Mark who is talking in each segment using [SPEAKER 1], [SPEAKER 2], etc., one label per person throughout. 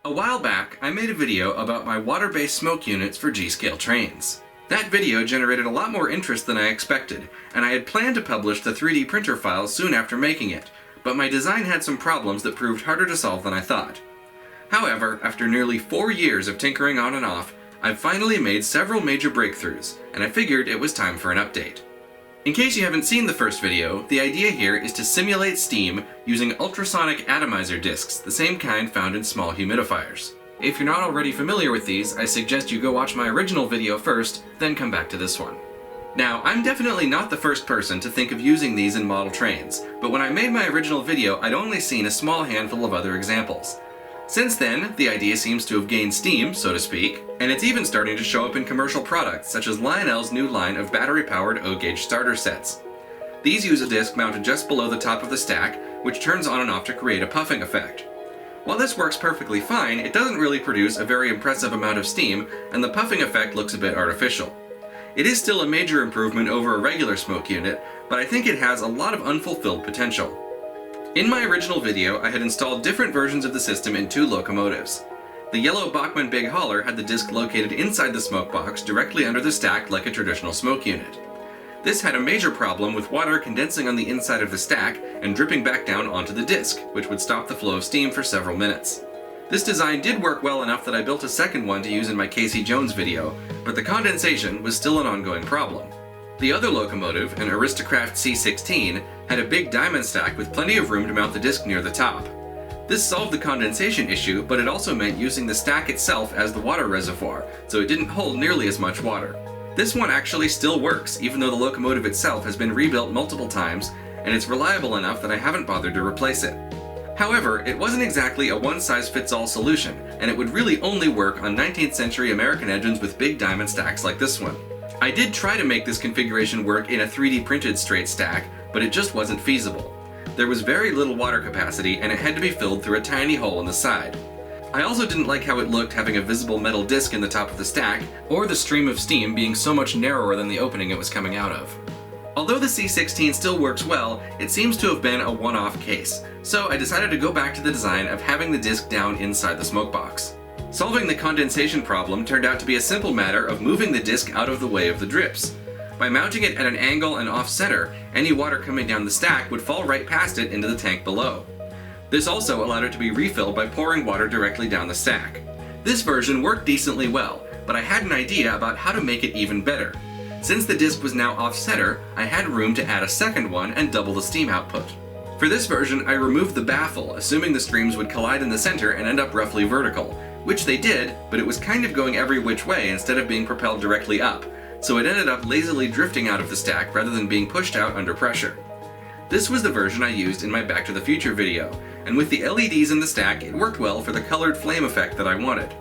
[SPEAKER 1] A while back, I made a video about my water-based smoke units for G-scale trains. That video generated a lot more interest than I expected, and I had planned to publish the 3D printer files soon after making it, but my design had some problems that proved harder to solve than I thought. However, after nearly 4 years of tinkering on and off, I've finally made several major breakthroughs, and I figured it was time for an update. In case you haven't seen the first video, the idea here is to simulate steam using ultrasonic atomizer disks, the same kind found in small humidifiers. If you're not already familiar with these, I suggest you go watch my original video first, then come back to this one. Now, I'm definitely not the first person to think of using these in model trains, but when I made my original video, I'd only seen a small handful of other examples. Since then, the idea seems to have gained steam, so to speak, and it's even starting to show up in commercial products, such as Lionel's new line of battery-powered O-gauge starter sets. These use a disc mounted just below the top of the stack, which turns on and off to create a puffing effect. While this works perfectly fine, it doesn't really produce a very impressive amount of steam, and the puffing effect looks a bit artificial. It is still a major improvement over a regular smoke unit, but I think it has a lot of unfulfilled potential. In my original video, I had installed different versions of the system in 2 locomotives. The yellow Bachmann Big Hauler had the disc located inside the smoke box directly under the stack like a traditional smoke unit. This had a major problem with water condensing on the inside of the stack and dripping back down onto the disc, which would stop the flow of steam for several minutes. This design did work well enough that I built a second one to use in my Casey Jones video, but the condensation was still an ongoing problem. The other locomotive, an Aristocraft C16, had a big diamond stack with plenty of room to mount the disc near the top. This solved the condensation issue, but it also meant using the stack itself as the water reservoir, so it didn't hold nearly as much water. This one actually still works, even though the locomotive itself has been rebuilt multiple times, and it's reliable enough that I haven't bothered to replace it. However, it wasn't exactly a one-size-fits-all solution, and it would really only work on 19th century American engines with big diamond stacks like this one. I did try to make this configuration work in a 3D printed straight stack, but it just wasn't feasible. There was very little water capacity, and it had to be filled through a tiny hole in the side. I also didn't like how it looked having a visible metal disc in the top of the stack, or the stream of steam being so much narrower than the opening it was coming out of. Although the C16 still works well, it seems to have been a one-off case, so I decided to go back to the design of having the disc down inside the smoke box. Solving the condensation problem turned out to be a simple matter of moving the disc out of the way of the drips. By mounting it at an angle and off-center, any water coming down the stack would fall right past it into the tank below. This also allowed it to be refilled by pouring water directly down the stack. This version worked decently well, but I had an idea about how to make it even better. Since the disc was now off-center, I had room to add a second one and double the steam output. For this version, I removed the baffle, assuming the streams would collide in the center and end up roughly vertical, which they did, but it was kind of going every which way instead of being propelled directly up, so it ended up lazily drifting out of the stack rather than being pushed out under pressure. This was the version I used in my Back to the Future video, and with the LEDs in the stack, it worked well for the colored flame effect that I wanted.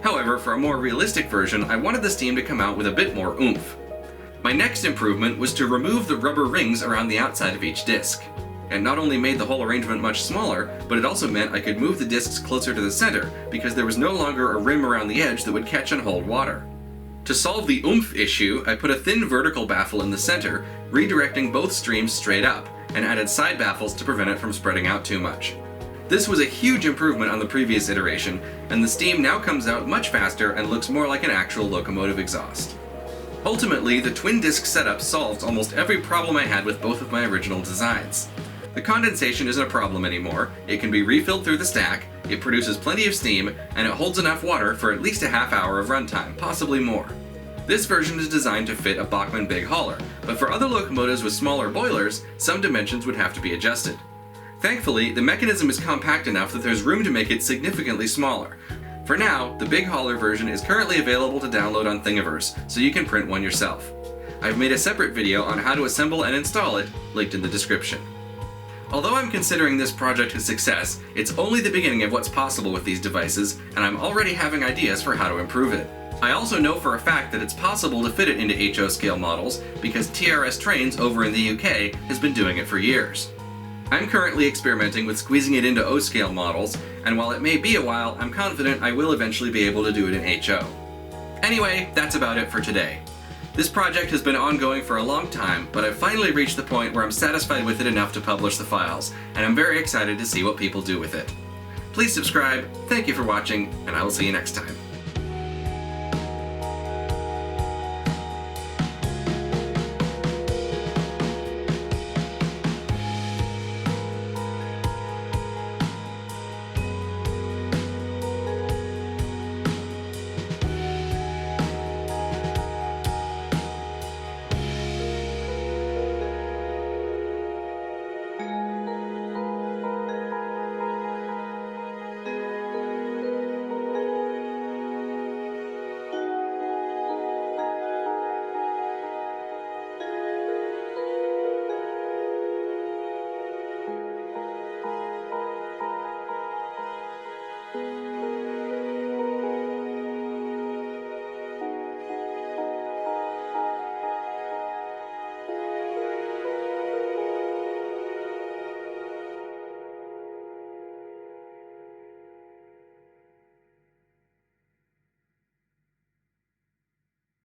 [SPEAKER 1] However, for a more realistic version, I wanted the steam to come out with a bit more oomph. My next improvement was to remove the rubber rings around the outside of each disc. It not only made the whole arrangement much smaller, but it also meant I could move the discs closer to the center because there was no longer a rim around the edge that would catch and hold water. To solve the oomph issue, I put a thin vertical baffle in the center, redirecting both streams straight up, and added side baffles to prevent it from spreading out too much. This was a huge improvement on the previous iteration, and the steam now comes out much faster and looks more like an actual locomotive exhaust. Ultimately, the twin disc setup solves almost every problem I had with both of my original designs. The condensation isn't a problem anymore, it can be refilled through the stack, it produces plenty of steam, and it holds enough water for at least a half hour of runtime, possibly more. This version is designed to fit a Bachmann Big Hauler, but for other locomotives with smaller boilers, some dimensions would have to be adjusted. Thankfully, the mechanism is compact enough that there's room to make it significantly smaller. For now, the Big Hauler version is currently available to download on Thingiverse, so you can print one yourself. I've made a separate video on how to assemble and install it, linked in the description. Although I'm considering this project a success, it's only the beginning of what's possible with these devices, and I'm already having ideas for how to improve it. I also know for a fact that it's possible to fit it into HO scale models because TRS Trains over in the UK has been doing it for years. I'm currently experimenting with squeezing it into O scale models, and while it may be a while, I'm confident I will eventually be able to do it in HO. Anyway, that's about it for today. This project has been ongoing for a long time, but I've finally reached the point where I'm satisfied with it enough to publish the files, and I'm very excited to see what people do with it. Please subscribe, thank you for watching, and I will see you next time.